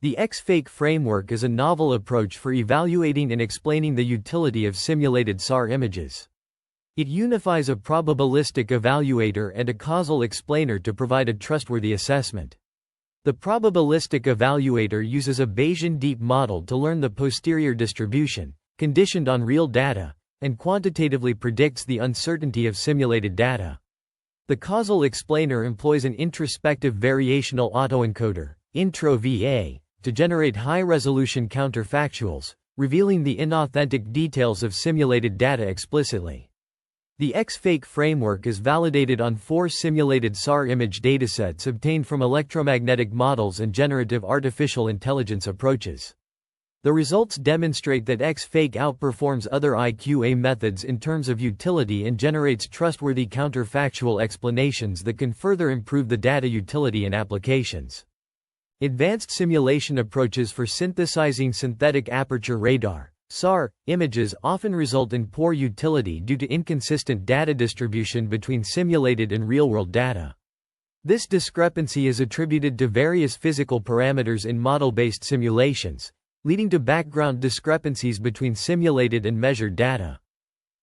The X-fake framework is a novel approach for evaluating and explaining the utility of simulated SAR images. It unifies a probabilistic evaluator and a causal explainer to provide a trustworthy assessment. The probabilistic evaluator uses a Bayesian deep model to learn the posterior distribution, conditioned on real data, and quantitatively predicts the uncertainty of simulated data. The causal explainer employs an introspective variational auto-encoder, intro-VA, to generate high-resolution counterfactuals, revealing the inauthentic details of simulated data explicitly. The X-fake framework is validated on 4 simulated SAR image datasets obtained from electromagnetic models and generative artificial intelligence approaches. The results demonstrate that X-fake outperforms other IQA methods in terms of utility and generates trustworthy counterfactual explanations that can further improve the data utility in applications. Advanced simulation approaches for synthesizing synthetic aperture radar (SAR) images often result in poor utility due to inconsistent data distribution between simulated and real-world data. This discrepancy is attributed to various physical parameters in model-based simulations, leading to background discrepancies between simulated and measured data.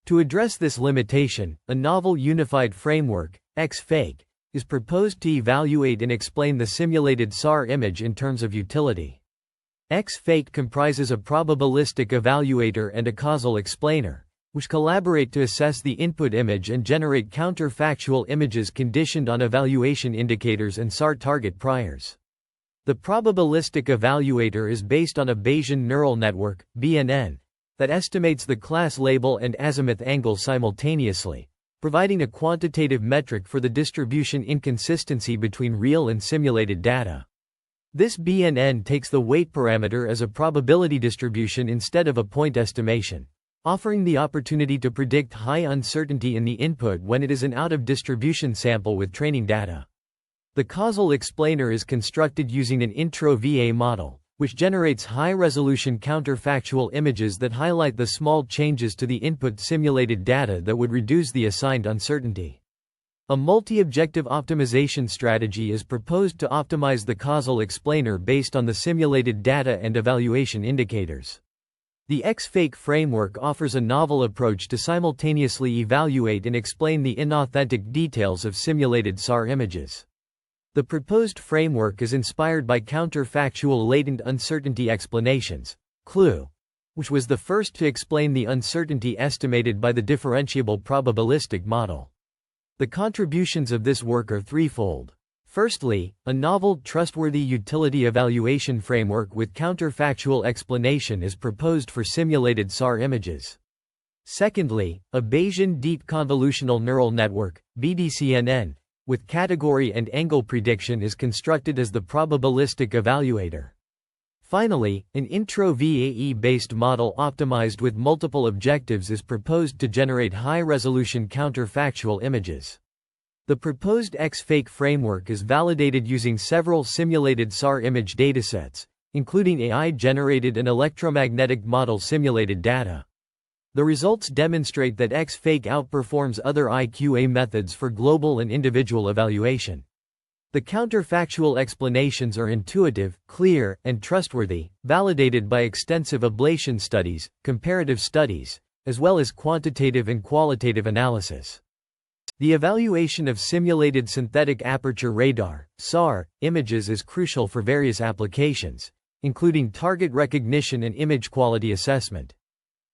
To address this limitation, a novel unified framework, X-fake, is proposed to evaluate and explain the simulated SAR image in terms of utility. X-fake comprises a probabilistic evaluator and a causal explainer, which collaborate to assess the input image and generate counterfactual images conditioned on evaluation indicators and SAR target priors. The probabilistic evaluator is based on a Bayesian neural network, BNN, that estimates the class label and azimuth angle simultaneously, providing a quantitative metric for the distribution inconsistency between real and simulated data. This BNN takes the weight parameter as a probability distribution instead of a point estimation, offering the opportunity to predict high uncertainty in the input when it is an out-of-distribution sample with training data. The causal explainer is constructed using an intro-VA model, which generates high-resolution counterfactual images that highlight the small changes to the input simulated data that would reduce the assigned uncertainty. A multi-objective optimization strategy is proposed to optimize the causal explainer based on the simulated data and evaluation indicators. The X-fake framework offers a novel approach to simultaneously evaluate and explain the inauthentic details of simulated SAR images. The proposed framework is inspired by counterfactual latent uncertainty explanations, CLU, which was the first to explain the uncertainty estimated by the differentiable probabilistic model. The contributions of this work are threefold. Firstly, a novel trustworthy utility evaluation framework with counterfactual explanation is proposed for simulated SAR images. Secondly, a Bayesian deep convolutional neural network, BDCNN, with category and angle prediction is constructed as the probabilistic evaluator. Finally, an intro-VAE-based model optimized with multiple objectives is proposed to generate high-resolution counterfactual images. The proposed X-fake framework is validated using several simulated SAR image datasets, including AI-generated and electromagnetic model simulated data. The results demonstrate that X-fake outperforms other IQA methods for global and individual evaluation. The counterfactual explanations are intuitive, clear, and trustworthy, validated by extensive ablation studies, comparative studies, as well as quantitative and qualitative analysis. The evaluation of simulated synthetic aperture radar (SAR) images is crucial for various applications, including target recognition and image quality assessment.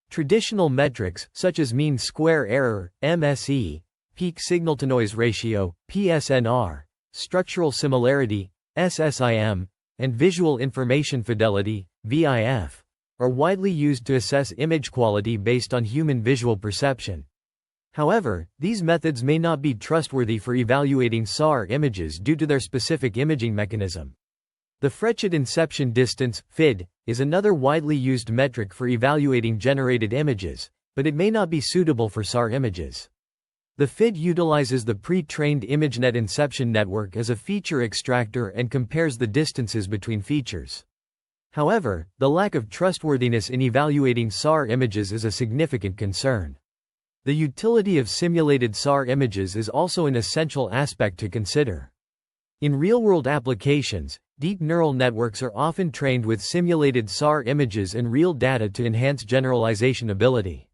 Traditional metrics, such as mean square error, MSE, peak signal-to-noise ratio, PSNR, structural similarity, SSIM, and visual information fidelity, VIF, are widely used to assess image quality based on human visual perception. However, these methods may not be trustworthy for evaluating SAR images due to their specific imaging mechanism. The Frechet inception distance, FID, is another widely used metric for evaluating generated images, but it may not be suitable for SAR images. The FID utilizes the pre-trained ImageNet inception network as a feature extractor and compares the distances between features. However, the lack of trustworthiness in evaluating SAR images is a significant concern. The utility of simulated SAR images is also an essential aspect to consider. In real-world applications, Deep neural networks are often trained with simulated SAR images and real data to enhance generalization ability.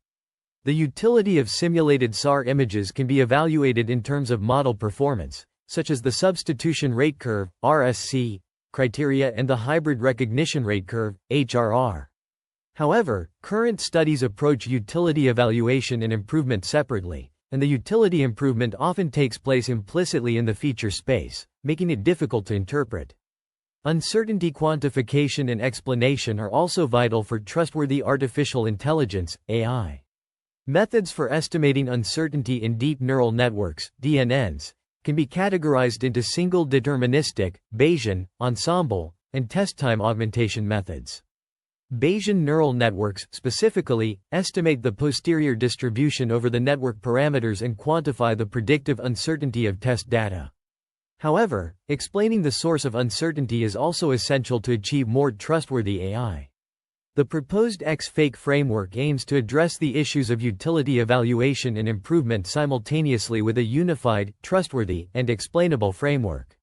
The utility of simulated SAR images can be evaluated in terms of model performance, such as the substitution rate curve, RSC, criteria and the hybrid recognition rate curve, HRR. However, current studies approach utility evaluation and improvement separately, and the utility improvement often takes place implicitly in the feature space, making it difficult to interpret. Uncertainty quantification and explanation are also vital for trustworthy artificial intelligence, AI. Methods for estimating uncertainty in deep neural networks, DNNs, can be categorized into single deterministic, Bayesian, ensemble, and test-time augmentation methods. Bayesian neural networks, specifically, estimate the posterior distribution over the network parameters and quantify the predictive uncertainty of test data. However, explaining the source of uncertainty is also essential to achieve more trustworthy AI. The proposed X-fake framework aims to address the issues of utility evaluation and improvement simultaneously with a unified, trustworthy, and explainable framework.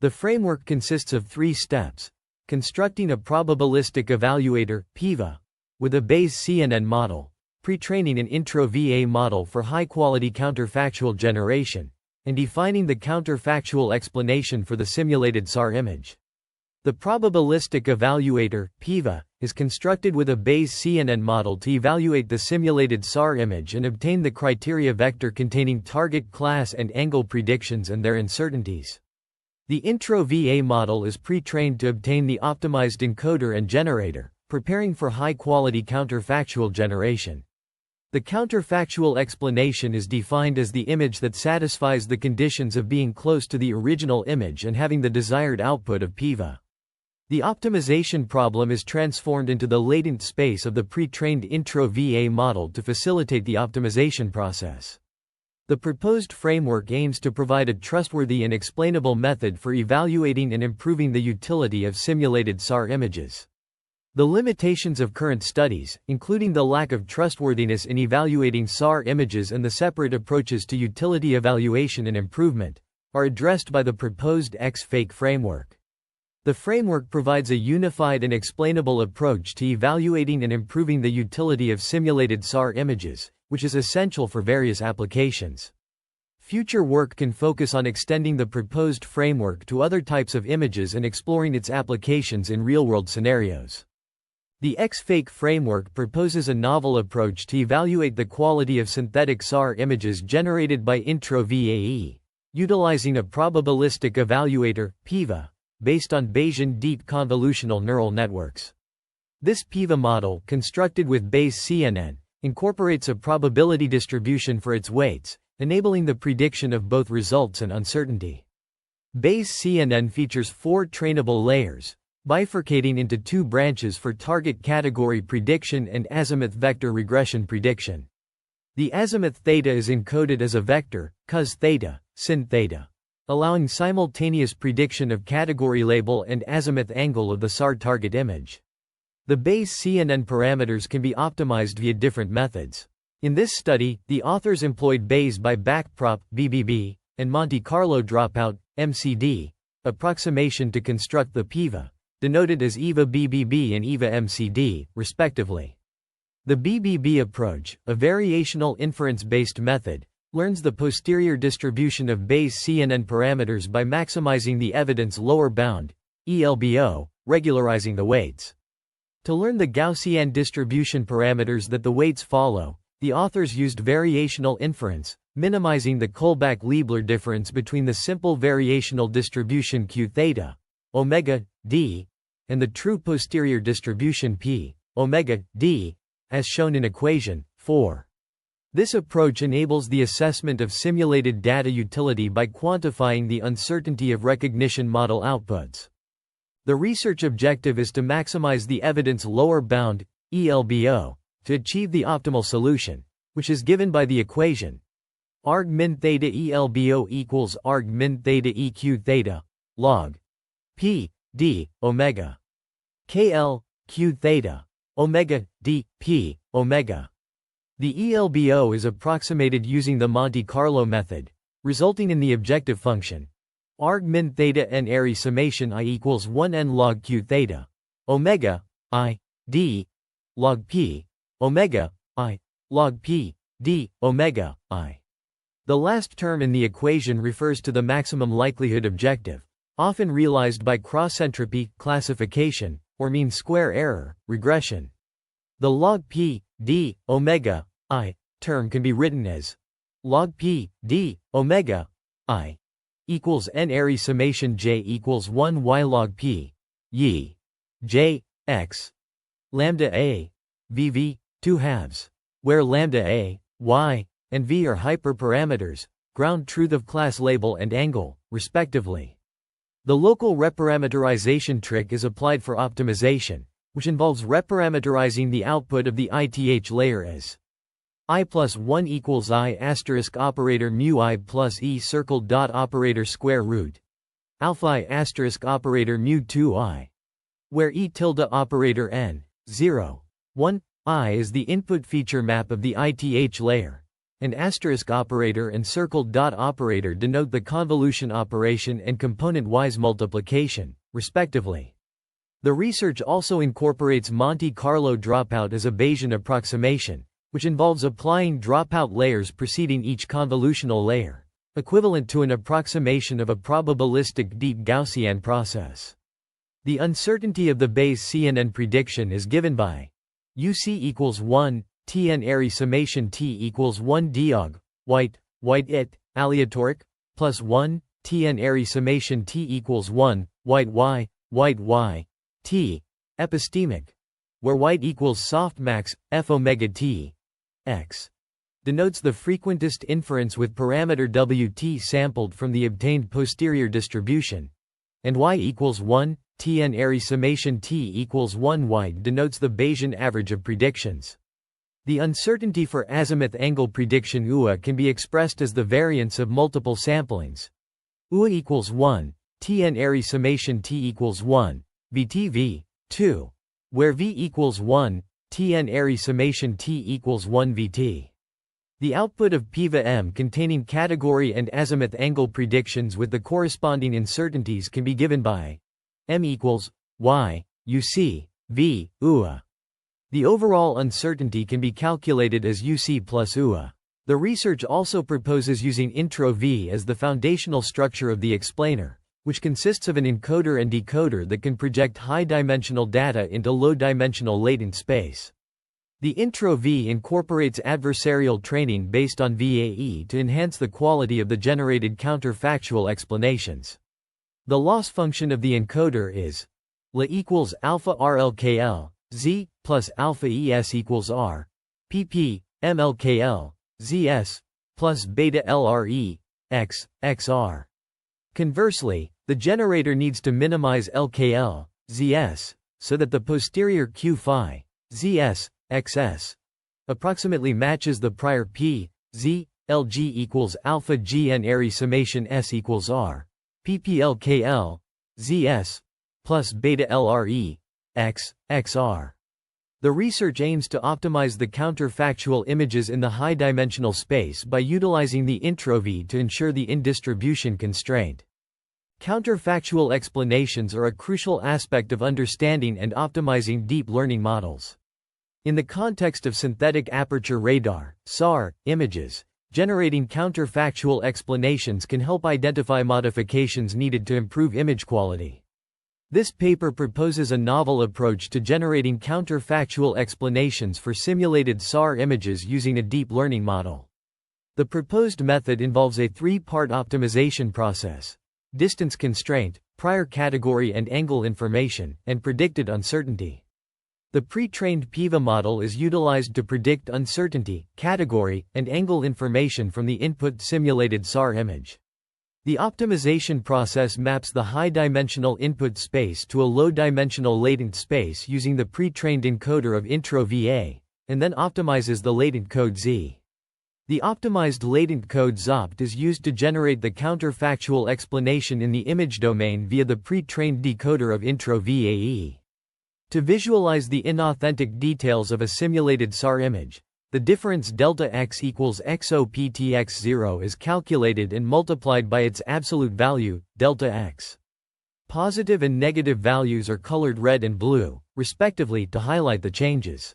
The framework consists of 3 steps: constructing a probabilistic evaluator, PIVA, with a Bayes CNN model, pre-training an intro VA model for high-quality counterfactual generation, and defining the counterfactual explanation for the simulated SAR image. The probabilistic evaluator, PIVA, is constructed with a Bayes CNN model to evaluate the simulated SAR image and obtain the criteria vector containing target class and angle predictions and their uncertainties. The intro VA model is pre-trained to obtain the optimized encoder and generator, preparing for high-quality counterfactual generation. The counterfactual explanation is defined as the image that satisfies the conditions of being close to the original image and having the desired output of PIVA. The optimization problem is transformed into the latent space of the pre-trained intro VA model to facilitate the optimization process. The proposed framework aims to provide a trustworthy and explainable method for evaluating and improving the utility of simulated SAR images. The limitations of current studies, including the lack of trustworthiness in evaluating SAR images and the separate approaches to utility evaluation and improvement, are addressed by the proposed X-fake framework. The framework provides a unified and explainable approach to evaluating and improving the utility of simulated SAR images, which is essential for various applications. Future work can focus on extending the proposed framework to other types of images and exploring its applications in real-world scenarios. The X-fake framework proposes a novel approach to evaluate the quality of synthetic SAR images generated by intro VAE, utilizing a probabilistic evaluator, PIVA, based on Bayesian deep convolutional neural networks. This PIVA model, constructed with Bayes CNN, incorporates a probability distribution for its weights, enabling the prediction of both results and uncertainty. Bayes CNN features 4 trainable layers, bifurcating into 2 branches for target category prediction and azimuth vector regression prediction. The azimuth theta is encoded as a vector, cos theta, sin theta, allowing simultaneous prediction of category label and azimuth angle of the SAR target image. The Bayes CNN parameters can be optimized via different methods. In this study, the authors employed Bayes by backprop, BBB, and Monte Carlo dropout, MCD, approximation to construct the PIVA, denoted as EVA BBB and EVA MCD, respectively. The BBB approach, a variational inference-based method, learns the posterior distribution of Bayes CNN parameters by maximizing the evidence lower bound, ELBO, regularizing the weights. To learn the Gaussian distribution parameters that the weights follow, the authors used variational inference, minimizing the Kullback-Leibler difference between the simple variational distribution Q theta, omega, d, and the true posterior distribution P, omega, d, as shown in equation 4. This approach enables the assessment of simulated data utility by quantifying the uncertainty of recognition model outputs. The research objective is to maximize the evidence lower bound, ELBO, to achieve the optimal solution, which is given by the equation arg min theta ELBO equals arg min theta EQ theta, log P, d, omega, KL, Q theta, omega, d, p, omega. The ELBO is approximated using the Monte Carlo method, resulting in the objective function arg min theta n array summation I equals 1 n log q theta omega I d log p omega I log p d omega I. The last term in the equation refers to the maximum likelihood objective, often realized by cross-entropy, classification, or mean square error, regression. The log p d omega I term can be written as log p d omega I equals n array summation j equals 1 y log p y j x lambda a v 2 halves, where lambda a, y, and v are hyperparameters, ground truth of class label and angle, respectively. The local reparameterization trick is applied for optimization, which involves reparameterizing the output of the ith layer as I plus 1 equals I asterisk operator mu I plus e circled dot operator square root alpha I asterisk operator mu 2 I, where e tilde operator n 0 1 I is the input feature map of the ith layer, and asterisk operator and circled dot operator denote the convolution operation and component-wise multiplication, respectively. The research also incorporates Monte Carlo dropout as a Bayesian approximation, which involves applying dropout layers preceding each convolutional layer, equivalent to an approximation of a probabilistic deep Gaussian process. The uncertainty of the Bayes CNN prediction is given by UC equals 1, Tn array summation T equals 1 diog, white it, aleatoric, plus 1, Tn array summation T equals 1, white y, T, epistemic, where white equals softmax, f omega T, x, denotes the frequentist inference with parameter Wt sampled from the obtained posterior distribution, and y equals 1, Tn array summation T equals 1 y denotes the Bayesian average of predictions. The uncertainty for azimuth angle prediction UA can be expressed as the variance of multiple samplings. UA equals 1, Tn array summation T equals 1, VTV, 2, where V equals 1, Tn array summation T equals 1 VT. The output of PIVA M containing category and azimuth angle predictions with the corresponding uncertainties can be given by M equals Y, UC, V, UA. The overall uncertainty can be calculated as UC plus UA. The research also proposes using intro V as the foundational structure of the explainer, which consists of an encoder and decoder that can project high-dimensional data into low-dimensional latent space. The intro V incorporates adversarial training based on VAE to enhance the quality of the generated counterfactual explanations. The loss function of the encoder is La equals alpha RLKL, Z, plus alpha ES equals R, PP, MLKL, ZS, plus beta LRE, X, XR. Conversely, the generator needs to minimize LKL, ZS, so that the posterior Q phi, ZS, XS, approximately matches the prior P, Z, LG equals alpha GN array summation S equals R, PPLKL, ZS, plus beta LRE, X, XR. The research aims to optimize the counterfactual images in the high-dimensional space by utilizing the intro V to ensure the in-distribution constraint. Counterfactual explanations are a crucial aspect of understanding and optimizing deep learning models. In the context of synthetic aperture radar (SAR) images, generating counterfactual explanations can help identify modifications needed to improve image quality. This paper proposes a novel approach to generating counterfactual explanations for simulated SAR images using a deep learning model. The proposed method involves a three-part optimization process: distance constraint, prior category and angle information, and predicted uncertainty. The pre-trained PIVA model is utilized to predict uncertainty, category, and angle information from the input simulated SAR image. The optimization process maps the high-dimensional input space to a low-dimensional latent space using the pre-trained encoder of intro VA, and then optimizes the latent code Z. The optimized latent code ZOPT is used to generate the counterfactual explanation in the image domain via the pre-trained decoder of intro VAE. To visualize the inauthentic details of a simulated SAR image, The difference delta x equals xoptx0 is calculated and multiplied by its absolute value, delta x. Positive and negative values are colored red and blue, respectively, to highlight the changes.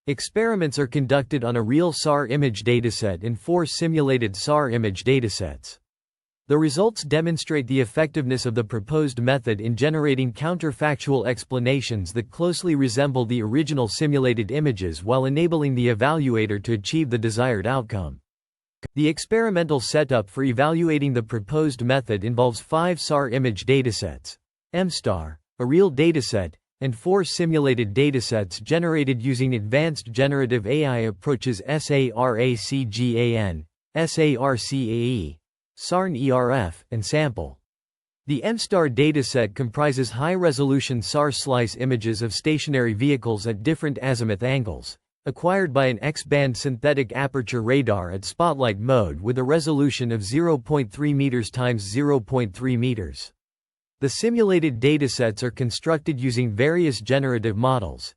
Experiments are conducted on a real SAR image dataset and 4 simulated SAR image datasets. The results demonstrate the effectiveness of the proposed method in generating counterfactual explanations that closely resemble the original simulated images while enabling the evaluator to achieve the desired outcome. The experimental setup for evaluating the proposed method involves 5 SAR image datasets, M*, a real dataset, and 4 simulated datasets generated using advanced generative AI approaches SARACGAN, SARCAE, SARN-ERF, and sample. The M* dataset comprises high-resolution SAR slice images of stationary vehicles at different azimuth angles, acquired by an X-band synthetic aperture radar at spotlight mode with a resolution of 0.3 meters x 0.3 meters. The simulated datasets are constructed using various generative models.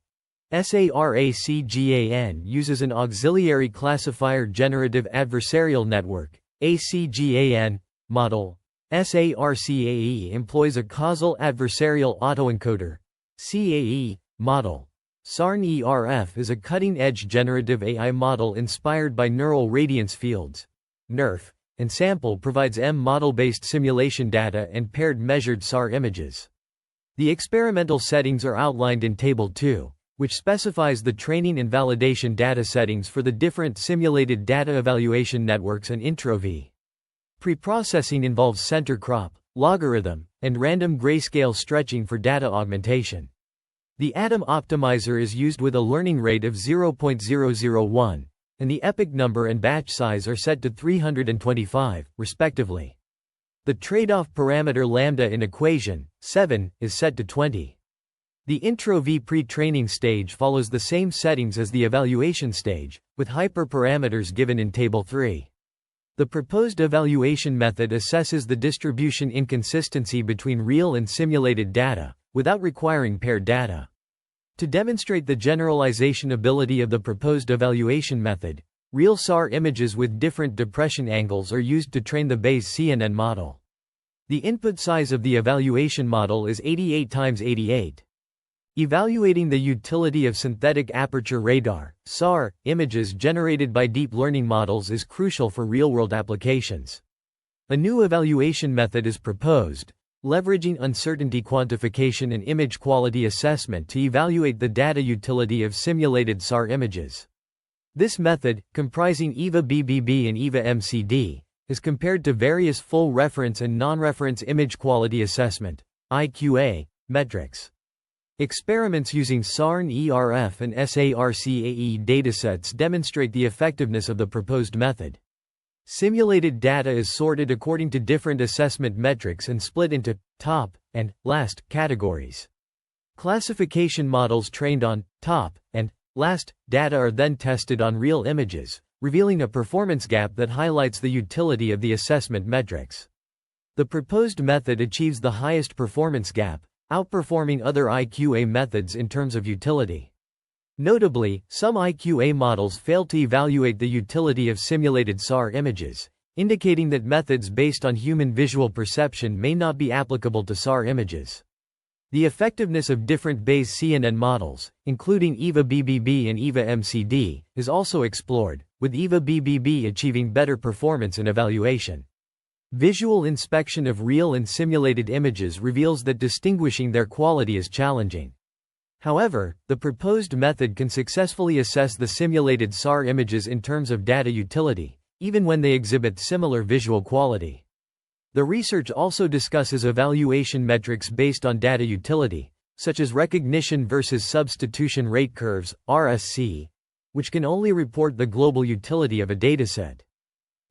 SARACGAN uses an auxiliary classifier generative adversarial network (ACGAN) model. SARCAE employs a causal adversarial autoencoder (CAE) model. SARN-ERF is a cutting-edge generative AI model inspired by neural radiance fields (NERF), and sample provides M-model-based simulation data and paired measured SAR images. The experimental settings are outlined in Table 2, which specifies the training and validation data settings for the different simulated data evaluation networks and IntroV. Preprocessing involves center crop, logarithm, and random grayscale stretching for data augmentation. The Atom optimizer is used with a learning rate of 0.001, and the epoch number and batch size are set to 325, respectively. The trade-off parameter lambda in equation 7 is set to 20. The IntroV pre-training stage follows the same settings as the evaluation stage, with hyperparameters given in Table 3. The proposed evaluation method assesses the distribution inconsistency between real and simulated data, without requiring paired data. To demonstrate the generalization ability of the proposed evaluation method, real SAR images with different depression angles are used to train the Bayes CNN model. The input size of the evaluation model is 88 × 88. Evaluating the utility of synthetic aperture radar (SAR) images generated by deep learning models is crucial for real-world applications. A new evaluation method is proposed, leveraging uncertainty quantification and image quality assessment to evaluate the data utility of simulated SAR images. This method, comprising EVA-BBB and EVA-MCD, is compared to various full reference and non-reference image quality assessment (IQA) metrics. Experiments using SARN-ERF and SARCAE datasets demonstrate the effectiveness of the proposed method. Simulated data is sorted according to different assessment metrics and split into top and last categories. Classification models trained on top and last data are then tested on real images, revealing a performance gap that highlights the utility of the assessment metrics. The proposed method achieves the highest performance gap, outperforming other IQA methods in terms of utility. Notably, some IQA models fail to evaluate the utility of simulated SAR images, indicating that methods based on human visual perception may not be applicable to SAR images. The effectiveness of different Bayes CNN models, including EVA-BBB and EVA-MCD, is also explored, with EVA-BBB achieving better performance in evaluation. Visual inspection of real and simulated images reveals that distinguishing their quality is challenging. However, the proposed method can successfully assess the simulated SAR images in terms of data utility, even when they exhibit similar visual quality. The research also discusses evaluation metrics based on data utility, such as recognition versus substitution rate curves, RSC, which can only report the global utility of a dataset.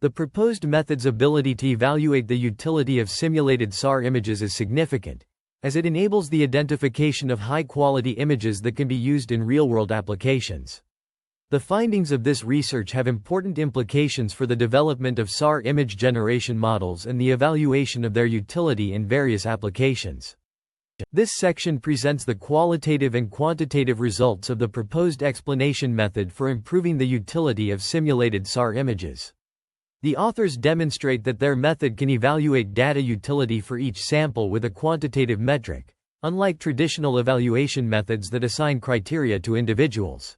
The proposed method's ability to evaluate the utility of simulated SAR images is significant, as it enables the identification of high-quality images that can be used in real-world applications. The findings of this research have important implications for the development of SAR image generation models and the evaluation of their utility in various applications. This section presents the qualitative and quantitative results of the proposed explanation method for improving the utility of simulated SAR images. The authors demonstrate that their method can evaluate data utility for each sample with a quantitative metric, unlike traditional evaluation methods that assign criteria to individuals.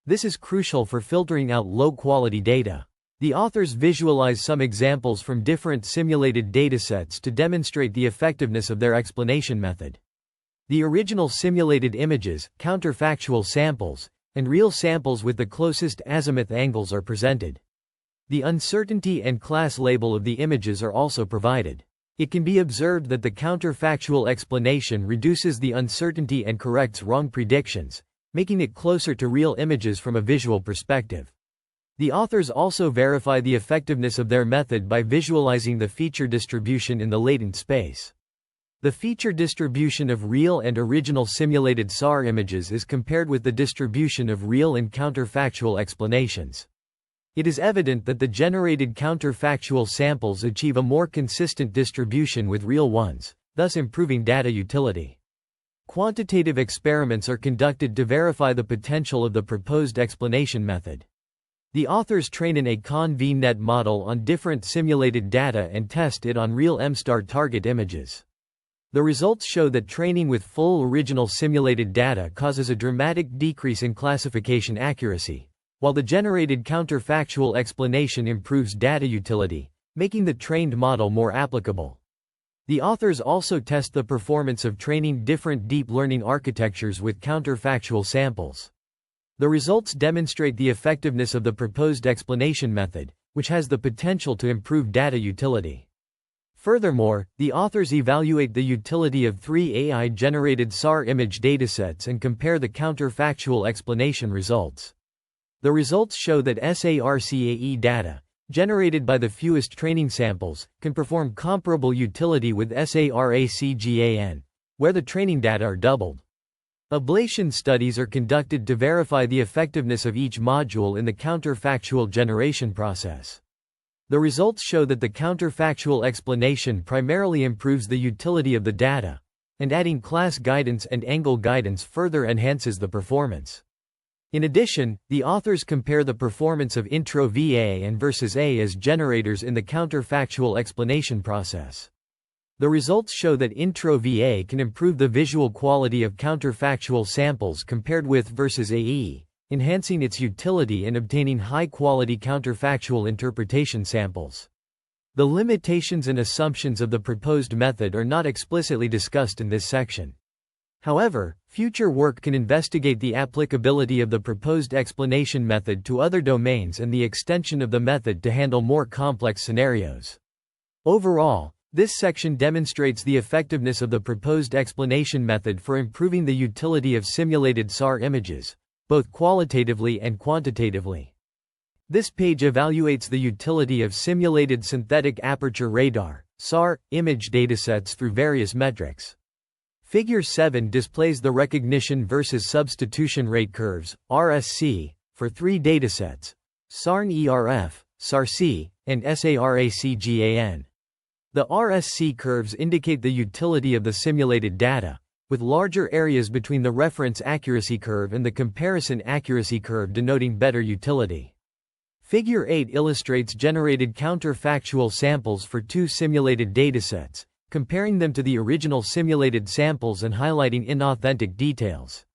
This is crucial for filtering out low-quality data. The authors visualize some examples from different simulated datasets to demonstrate the effectiveness of their explanation method. The original simulated images, counterfactual samples, and real samples with the closest azimuth angles are presented. The uncertainty and class label of the images are also provided. It can be observed that the counterfactual explanation reduces the uncertainty and corrects wrong predictions, making it closer to real images from a visual perspective. The authors also verify the effectiveness of their method by visualizing the feature distribution in the latent space. The feature distribution of real and original simulated SAR images is compared with the distribution of real and counterfactual explanations. It is evident that the generated counterfactual samples achieve a more consistent distribution with real ones, thus improving data utility. Quantitative experiments are conducted to verify the potential of the proposed explanation method. The authors train an Acon-V-net model on different simulated data and test it on real M-star target images. The results show that training with full original simulated data causes a dramatic decrease in classification accuracy, while the generated counterfactual explanation improves data utility, making the trained model more applicable. The authors also test the performance of training different deep learning architectures with counterfactual samples. The results demonstrate the effectiveness of the proposed explanation method, which has the potential to improve data utility. Furthermore, the authors evaluate the utility of 3 AI-generated SAR image datasets and compare the counterfactual explanation results. The results show that SAR-CAE data, generated by the fewest training samples, can perform comparable utility with SAR-ACGAN, where the training data are doubled. Ablation studies are conducted to verify the effectiveness of each module in the counterfactual generation process. The results show that the counterfactual explanation primarily improves the utility of the data, and adding class guidance and angle guidance further enhances the performance. In addition, the authors compare the performance of intro-VA and versus A as generators in the counterfactual explanation process. The results show that intro-VA can improve the visual quality of counterfactual samples compared with versus AE, enhancing its utility in obtaining high-quality counterfactual interpretation samples. The limitations and assumptions of the proposed method are not explicitly discussed in this section. However, future work can investigate the applicability of the proposed explanation method to other domains and the extension of the method to handle more complex scenarios. Overall, this section demonstrates the effectiveness of the proposed explanation method for improving the utility of simulated SAR images, both qualitatively and quantitatively. This page evaluates the utility of simulated synthetic aperture radar (SAR) image datasets through various metrics. Figure 7 displays the recognition versus substitution rate curves, RSC, for 3 datasets, SARN-ERF, SAR-C, and SAR-ACGAN. The RSC curves indicate the utility of the simulated data, with larger areas between the reference accuracy curve and the comparison accuracy curve denoting better utility. Figure 8 illustrates generated counterfactual samples for 2 simulated datasets, comparing them to the original simulated samples and highlighting inauthentic details.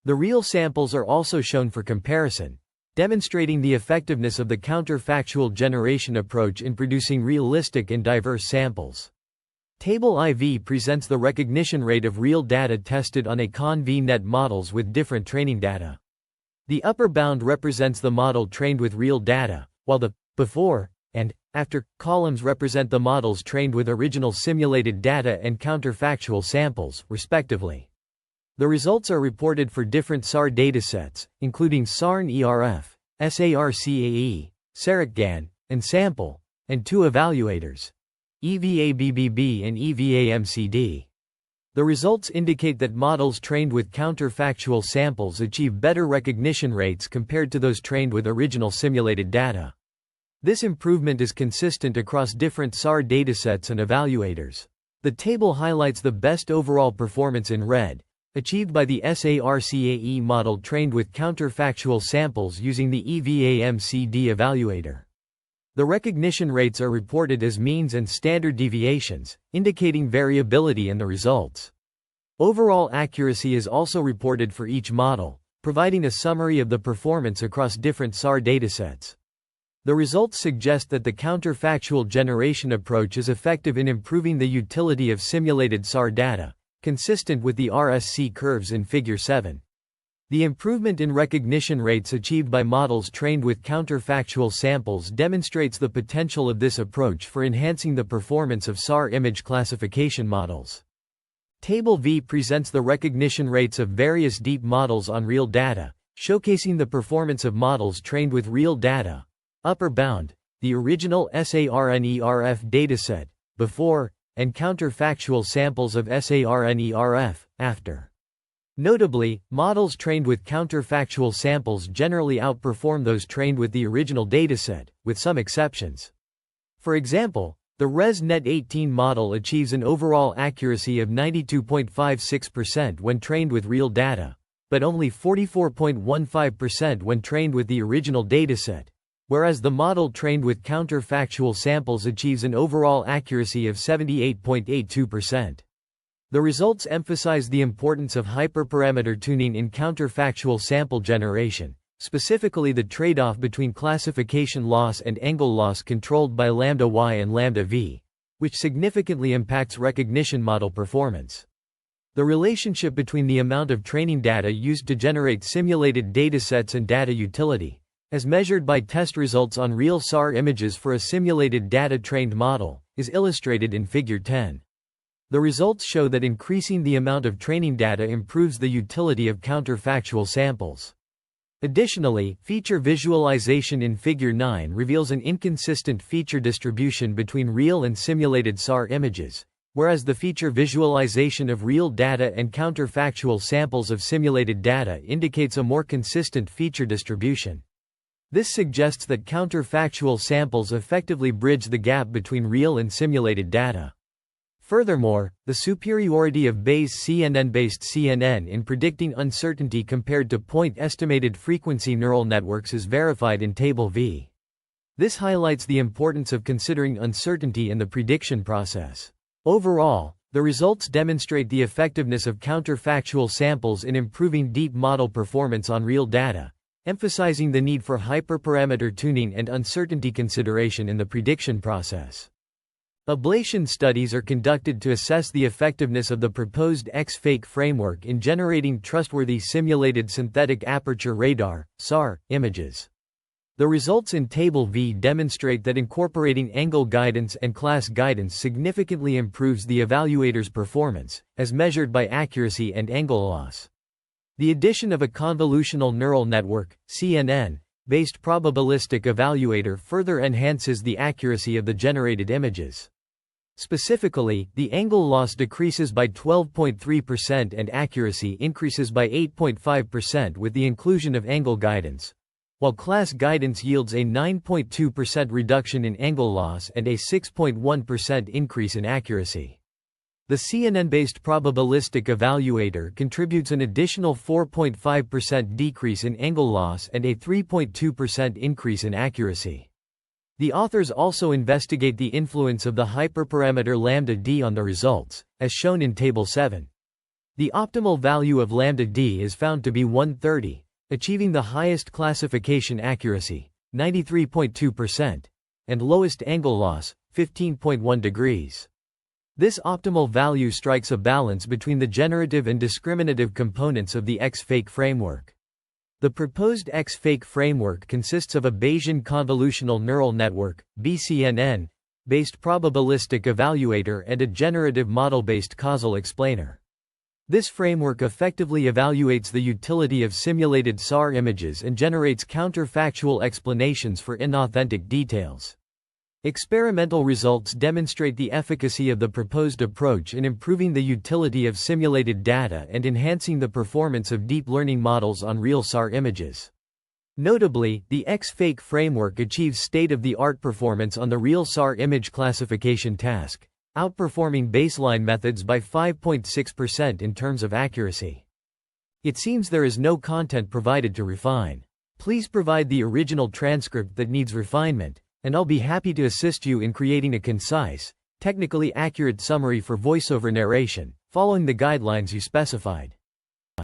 The real samples are also shown for comparison, demonstrating the effectiveness of the counterfactual generation approach in producing realistic and diverse samples. Table IV presents the recognition rate of real data tested on Acon-V-net models with different training data. The upper bound represents the model trained with real data, while the before and after columns represent the models trained with original simulated data and counterfactual samples, respectively. The results are reported for different SAR datasets, including SARN-ERF, SAR-CAE, SARIC-GAN, and sample, and 2 evaluators, EVA-BBB and EVA-MCD. The results indicate that models trained with counterfactual samples achieve better recognition rates compared to those trained with original simulated data. This improvement is consistent across different SAR datasets and evaluators. The table highlights the best overall performance in red, achieved by the SAR-CAE model trained with counterfactual samples using the EVAMCD evaluator. The recognition rates are reported as means and standard deviations, indicating variability in the results. Overall accuracy is also reported for each model, providing a summary of the performance across different SAR datasets. The results suggest that the counterfactual generation approach is effective in improving the utility of simulated SAR data, consistent with the RSC curves in Figure 7. The improvement in recognition rates achieved by models trained with counterfactual samples demonstrates the potential of this approach for enhancing the performance of SAR image classification models. Table V presents the recognition rates of various deep models on real data, showcasing the performance of models trained with real data. Upper bound, the original SAR-NERF dataset, before, and counterfactual samples of SAR-NERF, after. Notably, models trained with counterfactual samples generally outperform those trained with the original dataset, with some exceptions. For example, the ResNet-18 model achieves an overall accuracy of 92.56% when trained with real data, but only 44.15% when trained with the original dataset, whereas the model trained with counterfactual samples achieves an overall accuracy of 78.82%. The results emphasize the importance of hyperparameter tuning in counterfactual sample generation, specifically the trade-off between classification loss and angle loss controlled by lambda y and lambda v, which significantly impacts recognition model performance. The relationship between the amount of training data used to generate simulated datasets and data utility, as measured by test results on real SAR images for a simulated data-trained model, is illustrated in Figure 10. The results show that increasing the amount of training data improves the utility of counterfactual samples. Additionally, feature visualization in Figure 9 reveals an inconsistent feature distribution between real and simulated SAR images, whereas the feature visualization of real data and counterfactual samples of simulated data indicates a more consistent feature distribution. This suggests that counterfactual samples effectively bridge the gap between real and simulated data. Furthermore, the superiority of Bayes CNN-based CNN in predicting uncertainty compared to point-estimated frequency neural networks is verified in Table V. This highlights the importance of considering uncertainty in the prediction process. Overall, the results demonstrate the effectiveness of counterfactual samples in improving deep model performance on real data, emphasizing the need for hyperparameter tuning and uncertainty consideration in the prediction process. Ablation studies are conducted to assess the effectiveness of the proposed X-fake framework in generating trustworthy simulated synthetic aperture radar (SAR) images. The results in Table V demonstrate that incorporating angle guidance and class guidance significantly improves the evaluator's performance, as measured by accuracy and angle loss. The addition of a convolutional neural network (CNN) based probabilistic evaluator further enhances the accuracy of the generated images. Specifically, the angle loss decreases by 12.3% and accuracy increases by 8.5% with the inclusion of angle guidance, while class guidance yields a 9.2% reduction in angle loss and a 6.1% increase in accuracy. The CNN-based probabilistic evaluator contributes an additional 4.5% decrease in angle loss and a 3.2% increase in accuracy. The authors also investigate the influence of the hyperparameter lambda d on the results, as shown in Table 7. The optimal value of lambda d is found to be 130, achieving the highest classification accuracy, 93.2%, and lowest angle loss, 15.1 degrees. This optimal value strikes a balance between the generative and discriminative components of the X-fake framework. The proposed X-fake framework consists of a Bayesian convolutional neural network (BCNN) based probabilistic evaluator and a generative model-based causal explainer. This framework effectively evaluates the utility of simulated SAR images and generates counterfactual explanations for inauthentic details. Experimental results demonstrate the efficacy of the proposed approach in improving the utility of simulated data and enhancing the performance of deep learning models on real SAR images. Notably, the X-fake framework achieves state-of-the-art performance on the real SAR image classification task, outperforming baseline methods by 5.6% in terms of accuracy. It seems there is no content provided to refine. Please provide the original transcript that needs refinement, and I'll be happy to assist you in creating a concise, technically accurate summary for voiceover narration, following the guidelines you specified.